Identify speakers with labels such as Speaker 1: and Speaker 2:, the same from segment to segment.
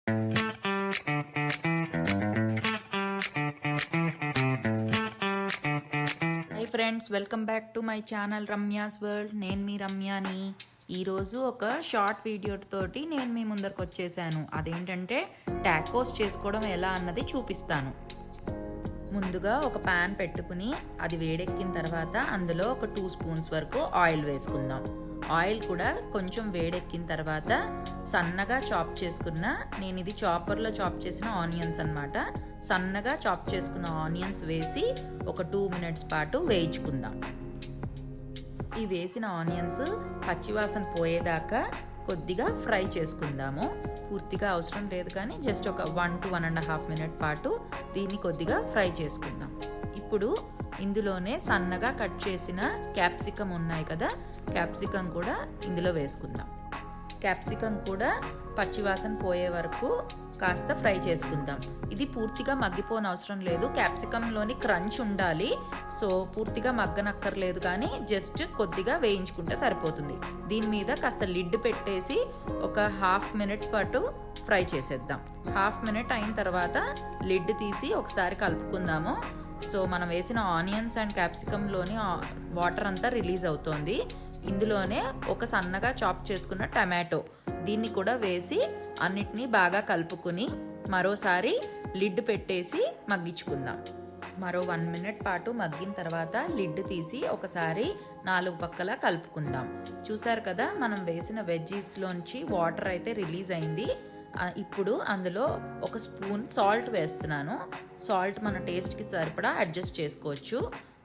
Speaker 1: Hi friends, welcome back to my channel Ramya's world. నేను మీ రమ్యాని. ఈరోజు ఒక షార్ట్ వీడియో తోటి నేను మీ ముందరకు వచ్చేసాను. అదేంటంటే టాకోస్ చేసుకోవడం ఎలా అన్నది చూపిస్తాను. ముందుగా ఒక ప్యాన్ పెట్టుకుని అది వేడెక్కిన తర్వాత అందులో ఒక 2 స్పూన్స్ వరకు ఆయిల్ వేసుకుందాం. ఆయిల్ కూడా కొంచెం వేడెక్కిన తర్వాత సన్నగా చాప్ చేసుకున్న, నేను ఇది చాపర్లో చాప్ చేసిన ఆనియన్స్ అన్నమాట. సన్నగా చాప్ చేసుకున్న ఆనియన్స్ వేసి ఒక 2 మినిట్స్ పాటు వేయించుకుందాం. ఈ వేసిన ఆనియన్స్ పచ్చివాసన పోయేదాకా కొద్దిగా ఫ్రై చేసుకుందాము. పూర్తిగా అవసరం లేదు, కానీ జస్ట్ ఒక 1 to 1.5 మినిట్ పాటు దీన్ని కొద్దిగా ఫ్రై చేసుకుందాం. ఇప్పుడు ఇందులోనే సన్నగా కట్ చేసిన క్యాప్సికమ్ ఉన్నాయి కదా, క్యాప్సికమ్ కూడా ఇందులో వేసుకుందాం. క్యాప్సికమ్ కూడా పచ్చివాసన పోయే వరకు కాస్త ఫ్రై చేసుకుందాం. ఇది పూర్తిగా మగ్గిపోని అవసరం లేదు, క్యాప్సికంలోని క్రంచ్ ఉండాలి. సో పూర్తిగా మగ్గనక్కర్లేదు, కానీ జస్ట్ కొద్దిగా వేయించుకుంటే సరిపోతుంది. దీని మీద కాస్త లిడ్ పెట్టేసి ఒక 1/2 మినిట్ పాటు ఫ్రై చేసేద్దాం. 1/2 మినిట్ అయిన తర్వాత లిడ్ తీసి ఒకసారి కలుపుకుందాము. సో మనం వేసిన ఆనియన్స్ అండ్ క్యాప్సికంలోని వాటర్ అంతా రిలీజ్ అవుతోంది. ఇందులోనే ఒక సన్నగా చాప్ చేసుకున్న టమాటో, దీన్ని కూడా వేసి అన్నిటినీ బాగా కలుపుకుని మరోసారి లిడ్ పెట్టేసి మగ్గించుకుందాం. మరో 1 మినిట్ పాటు మగ్గిన తర్వాత లిడ్ తీసి ఒకసారి 4 పక్కల కలుపుకుందాం. చూసారు కదా, మనం వేసిన వెజ్జీస్లోంచి వాటర్ అయితే రిలీజ్ అయింది. ఇప్పుడు అందులో ఒక స్పూన్ సాల్ట్ వేస్తున్నాను. సాల్ట్ మన టేస్ట్కి సరిపడా అడ్జస్ట్ చేసుకోవచ్చు.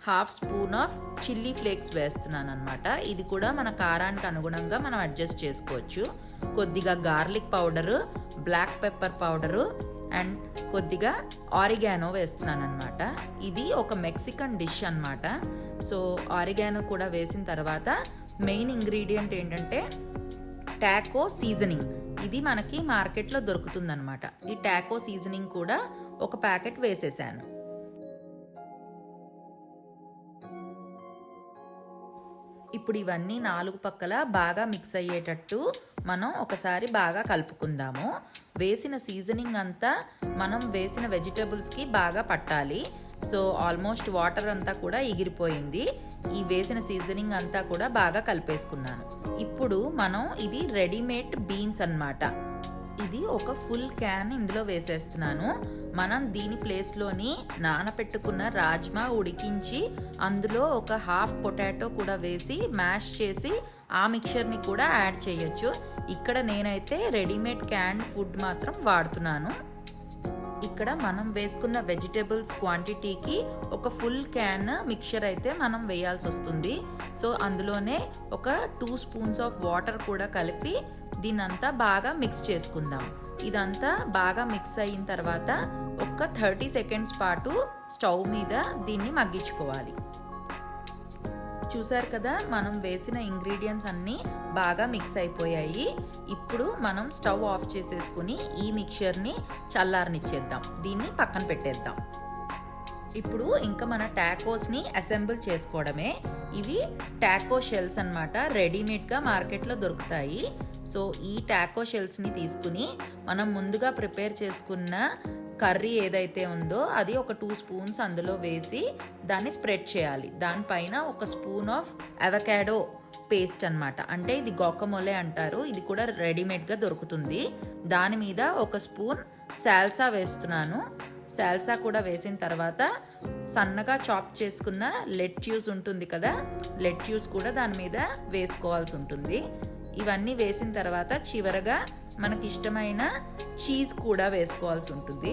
Speaker 1: 1/2 స్పూన్ ఆఫ్ చిల్లీ ఫ్లేక్స్ వేస్తున్నాను అనమాట. ఇది కూడా మన కారానికి అనుగుణంగా మనం అడ్జస్ట్ చేసుకోవచ్చు. కొద్దిగా garlic powder, black pepper powder and కొద్దిగా ఆరిగానో వేస్తున్నాను అనమాట. ఇది ఒక మెక్సికన్ డిష్ అనమాట. సో ఆరిగానో కూడా వేసిన తర్వాత మెయిన్ ఇంగ్రీడియంట్ ఏంటంటే టాకో సీజనింగ్. ఇది మనకి మార్కెట్లో దొరుకుతుందన్నమాట. ఈ టాకో సీజనింగ్ కూడా ఒక ప్యాకెట్ వేసేసాను. ఇప్పుడు ఇవన్నీ 4 పక్కల బాగా మిక్స్ అయ్యేటట్టు మనం ఒకసారి బాగా కలుపుకుందాము. వేసిన సీజనింగ్ అంతా మనం వేసిన వెజిటబుల్స్కి బాగా పట్టాలి. సో ఆల్మోస్ట్ వాటర్ అంతా కూడా ఎగిరిపోయింది. ఈ వేసిన సీజనింగ్ అంతా కూడా బాగా కలిపేసుకున్నాను. ఇప్పుడు మనం ఇది రెడీమేడ్ బీన్స్ అన్నమాట. ఇది ఒక ఫుల్ క్యాన్ ఇందులో వేసేస్తున్నాను. మనం దీని ప్లేస్లోని నానపెట్టుకున్న రాజ్మా ఉడికించి అందులో ఒక 1/2 పొటాటో కూడా వేసి మ్యాష్ చేసి ఆ మిక్చర్ని కూడా యాడ్ చేయొచ్చు. ఇక్కడ నేనైతే రెడీమేడ్ క్యాన్డ్ ఫుడ్ మాత్రం వాడుతున్నాను. ఇక్కడ మనం వేసుకున్న వెజిటేబుల్స్ క్వాంటిటీకి ఒక ఫుల్ క్యాన్ మిక్చర్ అయితే మనం వేయాల్సి వస్తుంది. సో అందులోనే ఒక 2 స్పూన్స్ ఆఫ్ వాటర్ కూడా కలిపి దీనంతా బాగా మిక్స్ చేసుకుందాం. ఇదంతా బాగా మిక్స్ అయిన తర్వాత ఒక 30 సెకండ్స్ పాటు స్టవ్ మీద దీన్ని మగ్గించుకోవాలి. చూసారు కదా, మనం వేసిన ఇంగ్రీడియంట్స్ అన్నీ బాగా మిక్స్ అయిపోయాయి. ఇప్పుడు మనం స్టవ్ ఆఫ్ చేసేసుకుని ఈ మిక్చర్ని చల్లారనిచ్చేద్దాం. దీన్ని పక్కన పెట్టేద్దాం. ఇప్పుడు ఇంకా మన టాకోస్ని అసెంబుల్ చేసుకోవడమే. ఇవి టాకో షెల్స్ అన్నమాట. రెడీమేడ్గా మార్కెట్లో దొరుకుతాయి. సో ఈ టాకో షెల్స్ని తీసుకుని మనం ముందుగా ప్రిపేర్ చేసుకున్న కర్రీ ఏదైతే ఉందో అది ఒక 2 స్పూన్స్ అందులో వేసి దాన్ని స్ప్రెడ్ చేయాలి. దానిపైన ఒక స్పూన్ ఆఫ్ అవకాడో పేస్ట్ అన్నమాట. అంటే ఇది గోకమోలే అంటారు. ఇది కూడా రెడీమేడ్గా దొరుకుతుంది. దాని మీద ఒక స్పూన్ సాల్సా వేస్తున్నాను. సాల్సా కూడా వేసిన తర్వాత సన్నగా చాప్ చేసుకున్న లెట్యూస్ ఉంటుంది కదా, లెట్యూస్ కూడా దాని మీద వేసుకోవాల్సి ఉంటుంది. ఇవన్నీ వేసిన తర్వాత చివరగా మనకి ఇష్టమైన చీజ్ కూడా వేసుకోవాల్సి ఉంటుంది.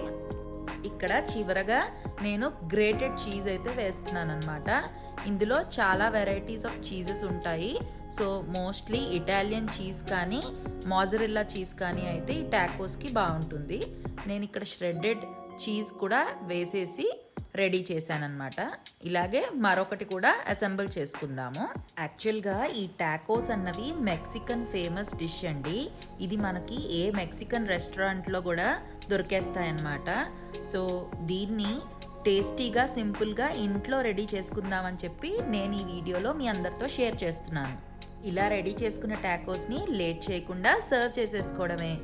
Speaker 1: ఇక్కడ చివరగా నేను గ్రేటెడ్ చీజ్ అయితే వేస్తున్నాను అనమాట. ఇందులో చాలా వెరైటీస్ ఆఫ్ చీజెస్ ఉంటాయి. సో మోస్ట్లీ ఇటాలియన్ చీజ్ కానీ మోజరెల్లా చీజ్ కానీ అయితే ఈ టాకోస్కి బాగుంటుంది. నేను ఇక్కడ ష్రెడెడ్ చీజ్ కూడా వేసేసి రెడీ చేశానన్నమాట. ఇలాగే మరొకటి కూడా అసెంబుల్ చేసుకుందాము. యాక్చువల్గా ఈ టాకోస్ అన్నవి మెక్సికన్ ఫేమస్ డిష్ అండి. ఇది మనకి ఏ మెక్సికన్ రెస్టారెంట్లో కూడా దొరికేస్తాయన్నమాట. సో దీన్ని టేస్టీగా సింపుల్గా ఇంట్లో రెడీ చేసుకుందామని చెప్పి నేను ఈ వీడియోలో మీ అందరితో షేర్ చేస్తున్నాను. ఇలా రెడీ చేసుకున్న టాకోస్ని లేట్ చేయకుండా సర్వ్ చేసేసుకోవడమే.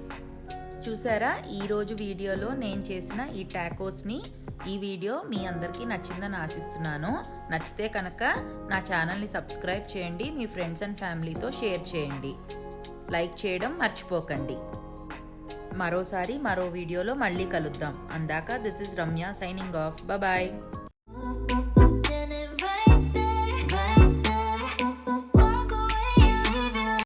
Speaker 1: చూసారా, ఈరోజు వీడియోలో నేను చేసిన ఈ టాకోస్ని. ఈ వీడియో మీ అందరికీ నచ్చిందని ఆశిస్తున్నాను. నచ్చితే కనుక నా ఛానల్ని సబ్స్క్రైబ్ చేయండి, మీ ఫ్రెండ్స్ అండ్ ఫ్యామిలీతో షేర్ చేయండి, లైక్ చేయడం మర్చిపోకండి. మరో వీడియోలో మళ్ళీ కలుద్దాం. అందాక this is Ramya signing off. Bye.